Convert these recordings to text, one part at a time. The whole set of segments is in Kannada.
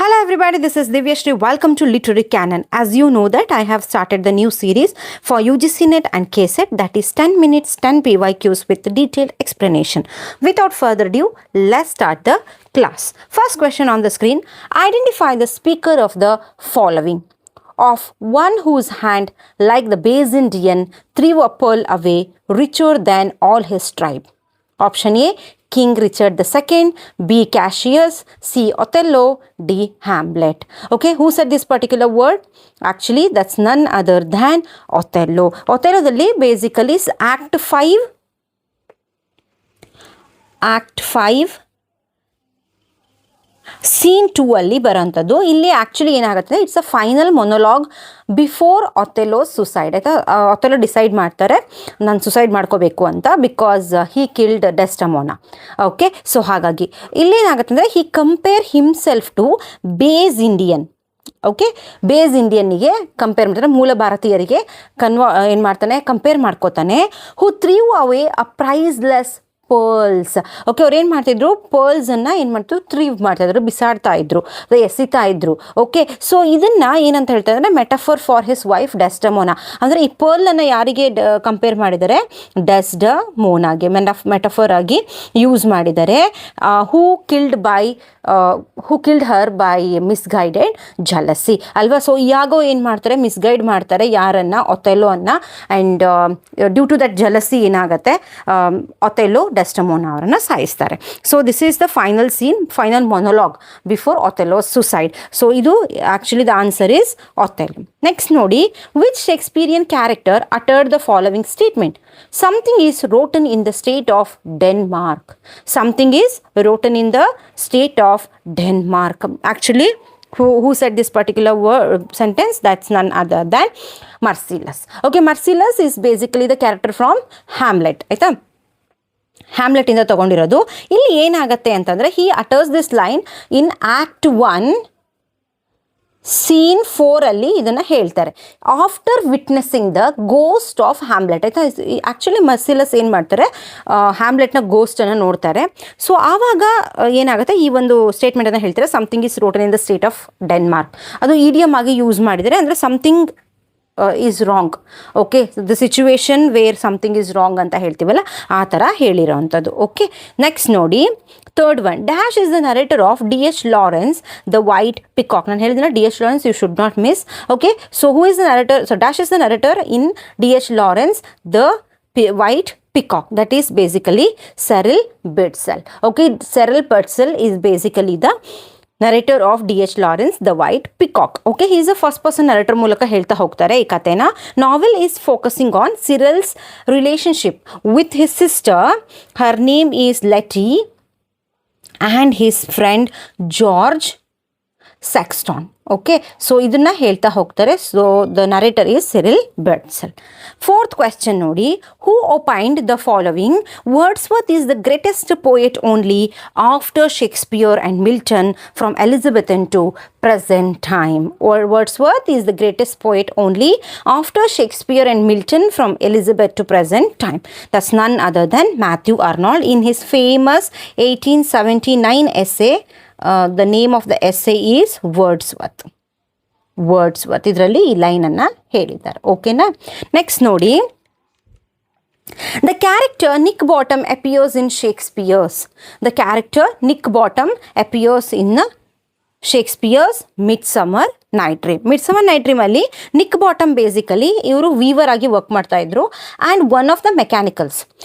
Hello everybody, this is Divyashri. Welcome to Literary Canon. As you know that I have started the new series for UGC NET and KSET, that is 10 minutes, 10 PYQs with detailed explanation. Without further ado, let's start the class. First question on the screen, identify the speaker of the following. Of one whose hand, like the base Indian, threw a pearl away, richer than all his tribe. Option A, King Richard II, B, Cassius, C, Othello, D, Hamlet. Okay, who said this particular word? Actually, that's none other than Othello. Othello basically is Act 5, scene 2 ಅಲ್ಲಿ ಬರೋಂಥದ್ದು. ಇಲ್ಲಿ ಆ್ಯಕ್ಚುಲಿ ಏನಾಗುತ್ತೆ, it's a final monologue before Othello suicide. ಆಯಿತಾ, ಒಥೆಲ್ಲೋ ಡಿಸೈಡ್ ಮಾಡ್ತಾರೆ ನಾನು ಸುಸೈಡ್ ಮಾಡ್ಕೋಬೇಕು ಅಂತ, because he killed Desdemona. Okay, so ಹಾಗಾಗಿ ಇಲ್ಲೇನಾಗುತ್ತೆ ಅಂದರೆ he compare himself to base Indian. Okay, base ಇಂಡಿಯನ್ನಿಗೆ ಕಂಪೇರ್ ಮಾಡ್ತಾನೆ, ಮೂಲ ಭಾರತೀಯರಿಗೆ ಏನು ಮಾಡ್ತಾನೆ, ಕಂಪೇರ್ ಮಾಡ್ಕೋತಾನೆ. Who threw away a priceless pearls. Okay, ಅವ್ರು ಏನು ಮಾಡ್ತಿದ್ರು, ಪರ್ಲ್ಸನ್ನು ಏನು ಮಾಡ್ತಿದ್ರು, ಥ್ರೀವ್ ಮಾಡ್ತಾಯಿದ್ರು, ಬಿಸಾಡ್ತಾ ಇದ್ರು, ಎಸಿತಾ ಇದ್ರು. ಓಕೆ, ಸೊ ಇದನ್ನು ಏನಂತ ಹೇಳ್ತಾರೆ ಅಂದರೆ ಮೆಟಫರ್ ಫಾರ್ ಹಿಸ್ ವೈಫ್ ಡೆಸ್ಟಮೋನಾ. ಅಂದರೆ ಈ ಪರ್ಲನ್ನು ಯಾರಿಗೆ ಕಂಪೇರ್ ಮಾಡಿದ್ದಾರೆ, ಡೆಸ್ಟಮೋನಾಗೆ ಮೆಟಫರ್ ಆಗಿ ಯೂಸ್ ಮಾಡಿದ್ದಾರೆ. Who killed her by misguided jealousy ಅಲ್ವಾ. ಸೊ ಯಾಗೋ ಏನು ಮಾಡ್ತಾರೆ, ಮಿಸ್ಗೈಡ್ ಮಾಡ್ತಾರೆ ಯಾರನ್ನು, ಒಥೆಲ್ಲೋ ಅನ್ನ. And due to that jealousy ಏನಾಗುತ್ತೆ, ಒಥೆಲ್ಲೋ ಡೆಸ್ಟಮೋನಾ ಅವರನ್ನು ಸಾಯಿಸ್ತಾರೆ. So this is the final scene, final monologue before Othello suicide. So ಇದು actually the answer is Othello. Next ನೋಡಿ, which Shakespearean character uttered the following statement? Something is rotten in the state of Denmark. Something is rotten in the state of Denmark. Actually, who said this particular sentence? That's none other than Marcellus. Okay, Marcellus is basically the character from Hamlet. ಆಯಿತಾ, ಹ್ಯಾಮ್ಲೆಟ್ ಇಂದ ತಗೊಂಡಿರೋದು. ಇಲ್ಲಿ ಏನಾಗುತ್ತೆ ಅಂತಂದರೆ, he utters this line in act 1 scene 4 ಅಲ್ಲಿ ಇದನ್ನು ಹೇಳ್ತಾರೆ. After witnessing the ghost of Hamlet. ಆಯಿತಾ, ಆ್ಯಕ್ಚುಲಿ ಮರ್ಸಿಲಸ್ ಏನು ಮಾಡ್ತಾರೆ, ಹ್ಯಾಮ್ಲೆಟ್ನ ಗೋಸ್ಟನ್ನು ನೋಡ್ತಾರೆ. ಸೊ ಆವಾಗ ಏನಾಗುತ್ತೆ, ಈ ಒಂದು ಸ್ಟೇಟ್ಮೆಂಟನ್ನು ಹೇಳ್ತಾರೆ, something is rotten in the state of Denmark. ಅದು ಇಡಿಯಮ್ ಆಗಿ ಯೂಸ್ ಮಾಡಿದರೆ, ಅಂದರೆ something is wrong. Okay, the situation where something is wrong ಅಂತ ಹೇಳ್ತೀವಲ್ಲ, ಆ ಥರ ಹೇಳಿರೋ ಅಂಥದ್ದು. ಓಕೆ, ನೆಕ್ಸ್ಟ್ ನೋಡಿ, third one, dash is the narrator of D.H. Lawrence the white peacock. ನಾನು ಹೇಳಿದ್ರೆ D.H. Lawrence you should not miss. Okay, so who is the narrator? So dash is the narrator in D.H. Lawrence the white peacock. That is basically Cyril Betzell. Okay, Cyril Betzell is basically the narrator of D.H. Lawrence the White Peacock. Okay, he is a first person narrator ಮೂಲಕ ಹೇಳ್ತಾ ಹೋಗ್ತಾರೆ ಈ ಕಥೆನ. Novel is focusing on Cyril's relationship with his sister. Her name is Letty and his friend George Saxton. Okay, so ಇದನ್ನು ಹೇಳ್ತಾ ಹೋಗ್ತಾರೆ. So the narrator is Cyril Betsell. Fourth question ನೋಡಿ, who opined the following? Wordsworth is the greatest poet only after Shakespeare and Milton from Elizabethan to present time. Wordsworth is the greatest poet only after Shakespeare and Milton from Elizabeth to present time. That's none other than Matthew Arnold in his famous 1879 essay. The name of the essay is Wordsworth. ಇದರಲ್ಲಿ ಈ ಲೈನನ್ನು ಹೇಳಿದ್ದಾರೆ. ಓಕೆನಾ, ನೆಕ್ಸ್ಟ್ ನೋಡಿ, the character Nick Bottom appears in Shakespeare's. The character Nick Bottom appears in Shakespeare's Midsummer Night Dream. Midsummer Night ಡ್ರೀಮಲ್ಲಿ ನಿಕ್ ಬಾಟಮ್ ಬೇಸಿಕಲಿ ಇವರು ವೀವರ್ ಆಗಿ ವರ್ಕ್ ಮಾಡ್ತಾ ಇದ್ರು. And one of the mechanicals.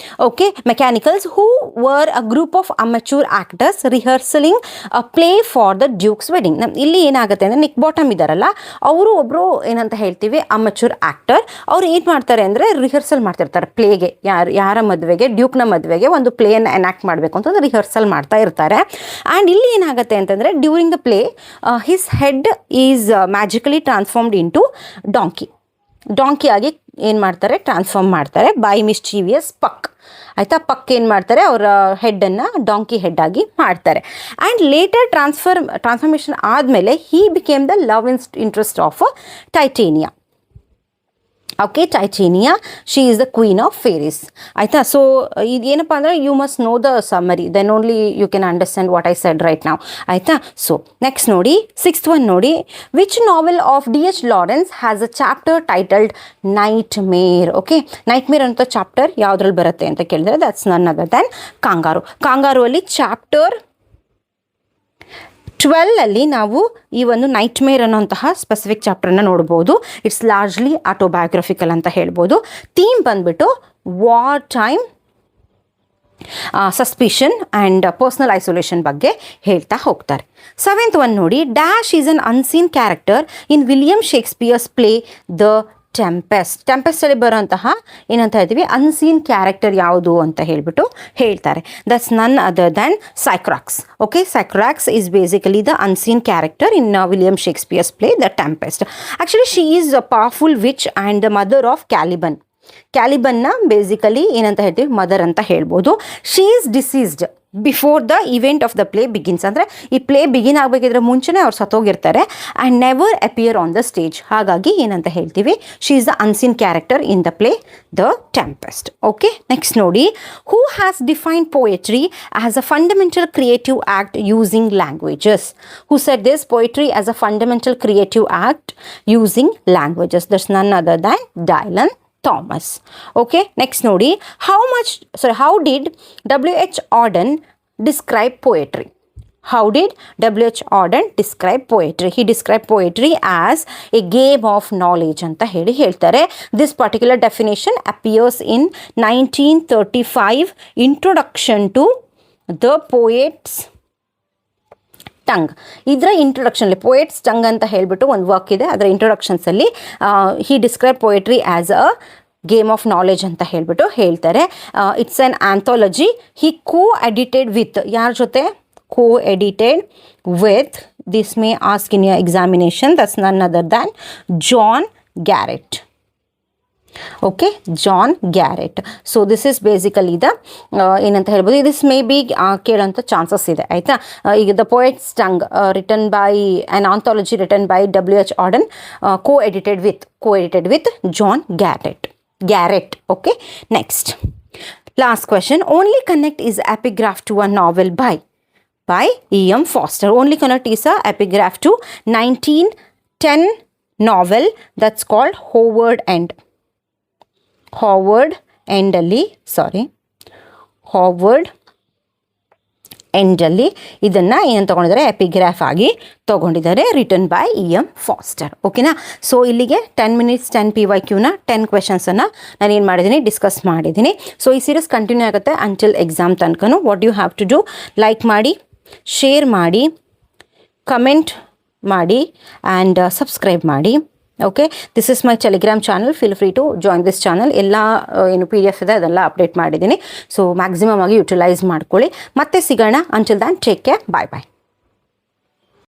Okay, mechanicals who were a group of amateur actors rehearsing a play for the duke's wedding. ಇಲ್ಲಿ ಏನಾಗುತ್ತೆ ಅಂದರೆ, ನಿಕ್ ಬಾಟಮ್ ಇದ್ದಾರಲ್ಲ, ಅವರು ಒಬ್ಬರು ಏನಂತ ಹೇಳ್ತೀವಿ, ಅಮೆಚೂರ್ ಆ್ಯಕ್ಟರ್. ಅವ್ರು ಏನು ಮಾಡ್ತಾರೆ ಅಂದರೆ ರಿಹರ್ಸಲ್ ಮಾಡ್ತಿರ್ತಾರೆ ಪ್ಲೇಗೆ, ಯಾರ ಮದುವೆಗೆ, ಡ್ಯೂಕ್ನ ಮದುವೆಗೆ ಒಂದು ಪ್ಲೇಯನ್ನು ಎನಾಕ್ಟ್ ಮಾಡಬೇಕು ಅಂತಂದ್ರೆ ರಿಹರ್ಸಲ್ ಮಾಡ್ತಾ ಇರ್ತಾರೆ. ಆ್ಯಂಡ್ ಇಲ್ಲಿ ಏನಾಗುತ್ತೆ ಅಂತಂದರೆ, during the play his head is magically transformed into donkey ಆಗಿ ಏನು ಮಾಡ್ತಾರೆ, ಟ್ರಾನ್ಸ್ಫಾರ್ಮ್ ಮಾಡ್ತಾರೆ ಬೈ ಮಿಸ್ಚೀವಿಯಸ್ ಪಕ್. ಆಯಿತಾ, ಪಕ್ ಏನು ಮಾಡ್ತಾರೆ, ಅವರ ಹೆಡ್ಡನ್ನು ಡಾಂಕಿ ಹೆಡ್ ಆಗಿ ಮಾಡ್ತಾರೆ. ಆ್ಯಂಡ್ ಲೇಟರ್ ಟ್ರಾನ್ಸ್ಫಾರ್ಮೇಷನ್ ಆದಮೇಲೆ he became the love interest of Titania. Okay, Titania, she is the queen of fairies. ಆಯಿತಾ? ಸೊ ಇದೇನಪ್ಪ ಅಂದರೆ you must know the summary, then only you can understand what I said right ನಾವು. ಆಯಿತಾ? ಸೊ ನೆಕ್ಸ್ಟ್ ನೋಡಿ, ಸಿಕ್ಸ್ತ್ ಒನ್ ನೋಡಿ, which novel of D.H. Lawrence has a chapter titled nightmare. Okay, nightmare ಅಂತ ಚಾಪ್ಟರ್ ಯಾವುದ್ರಲ್ಲಿ ಬರುತ್ತೆ ಅಂತ ಕೇಳಿದ್ರೆ ದಟ್ಸ್ ನನ್ ಅದರ್ ದ್ಯಾನ್ ಕಾಂಗಾರು. ಕಾಂಗಾರು ಅಲ್ಲಿ ಚಾಪ್ಟರ್ 12 ನಾವು ಈ ಒಂದು ನೈಟ್ ಮೇರ್ ಅನ್ನೋಂತಹ ಸ್ಪೆಸಿಫಿಕ್ ಚಾಪ್ಟರ್ನ ನೋಡ್ಬೋದು. ಇಟ್ಸ್ ಲಾರ್ಜ್ಲಿ ಆಟೋಬಯೋಗ್ರಫಿಕಲ್ ಅಂತ ಹೇಳ್ಬೋದು. ಥೀಮ್ ಬಂದ್ಬಿಟ್ಟು war time, suspicion and personal isolation ಬಗ್ಗೆ ಹೇಳ್ತಾ ಹೋಗ್ತಾರೆ. ಸೆವೆಂತ್ ಒನ್ ನೋಡಿ, dash is an unseen character in William Shakespeare's play the Tempest. ಟೆಂಪೆಸ್ಟಲ್ಲಿ ಬರೋಂತಹ ಏನಂತ ಹೇಳ್ತೀವಿ, ಅನ್ಸೀನ್ ಕ್ಯಾರೆಕ್ಟರ್ ಯಾವುದು ಅಂತ ಹೇಳ್ಬಿಟ್ಟು ಹೇಳ್ತಾರೆ. That's none other than Sycorax. Okay, Sycorax is basically the unseen character in William Shakespeare's play the Tempest. Actually she is a powerful witch and the mother of Caliban. ಕ್ಯಾಲಿಬನ್ನ ಬೇಸಿಕಲಿ ಏನಂತ ಹೇಳ್ತೀವಿ, ಮದರ್ ಅಂತ ಹೇಳ್ಬೋದು. She is deceased before the event of the play begins. ಅಂದರೆ ಈ ಪ್ಲೇ ಬಿಗಿನ್ ಆಗಬೇಕಿದ್ರೆ ಮುಂಚೆನೇ ಅವ್ರು ಸತ್ತೋಗಿರ್ತಾರೆ and never appear on the stage. ಹಾಗಾಗಿ ಏನಂತ ಹೇಳ್ತೀವಿ, she is the unseen character in the play the Tempest. Okay, next ನೋಡಿ, who has defined poetry as a fundamental creative act using languages. Who said this poetry as a fundamental creative act using languages. That's none other than Dylan Thomas. Okay, next ನೋಡಿ, how did W.H. Auden describe poetry? How did W.H. Auden describe poetry? He described poetry as a game of knowledge ಅಂತ ಹೇಳ್ತಾರೆ. This particular definition appears in 1935 Introduction to the Poet's tongue. ಇದರ ಇಂಟ್ರೊಡಕ್ಷನಲ್ಲಿ ಪೋಯೆಟ್ಸ್ ಟಂಗ್ ಅಂತ ಹೇಳ್ಬಿಟ್ಟು ಒಂದು ವರ್ಕ್ ಇದೆ. ಅದರ ಇಂಟ್ರೊಡಕ್ಷನ್ಸಲ್ಲಿ he describe poetry as a game of knowledge ಅಂತ ಹೇಳ್ಬಿಟ್ಟು ಹೇಳ್ತಾರೆ. It's an anthology. He co-edited with, ಯಾರ ಜೊತೆ? Co-edited with, this may ask in your examination, that's none other than John Garrett. Okay, John Garrett. So this is basically the ಏನಂತ ಹೇಳ್ಬೋದು, ದಿಸ್ ಮೇ ಬಿ ಕೇಳೋಂಥ ಚಾನ್ಸಸ್ ಇದೆ. ಆಯಿತಾ? ಈಗ the poet's tongue written by an anthology written by W.H. Auden, co-edited with John Garrett. Okay, next. Last question. Only Connect is epigraph to a novel by E.M. Forster. Only Connect is a epigraph to 1910 novel that's called Howard ಎಂಡಲ್ಲಿ ಇದನ್ನು ಏನು ತೊಗೊಂಡಿದ್ದಾರೆ, ಎಪಿಗ್ರಾಫ್ ಆಗಿ ತೊಗೊಂಡಿದ್ದಾರೆ, ರಿಟನ್ ಬೈ E.M. ಫಾಸ್ಟರ್. ಓಕೆನಾ? ಸೊ ಇಲ್ಲಿಗೆ 10 minutes 10 PYQನ 10 ಕ್ವೆಶನ್ಸನ್ನು ನಾನು ಏನು ಮಾಡಿದ್ದೀನಿ, ಡಿಸ್ಕಸ್ ಮಾಡಿದ್ದೀನಿ. ಸೊ ಈ ಸೀರೀಸ್ ಕಂಟಿನ್ಯೂ ಆಗುತ್ತೆ ಅಂಟಿಲ್ ಎಕ್ಸಾಮ್ ತನಕನೂ. What you have to do, like ಮಾಡಿ, ಶೇರ್ ಮಾಡಿ, ಕಮೆಂಟ್ ಮಾಡಿ ಆ್ಯಂಡ್ ಸಬ್ಸ್ಕ್ರೈಬ್ ಮಾಡಿ. Okay, this is my Telegram channel. Feel free to join this channel. ಎಲ್ಲ ಏನು PDF ಇದೆ ಅದೆಲ್ಲ ಅಪ್ಡೇಟ್ ಮಾಡಿದ್ದೀನಿ. ಸೊ ಮ್ಯಾಕ್ಸಿಮಮ್ ಆಗಿ ಯುಟಿಲೈಸ್ ಮಾಡ್ಕೊಳ್ಳಿ. ಮತ್ತೆ ಸಿಗೋಣ. Until then take care. ಬಾಯ್.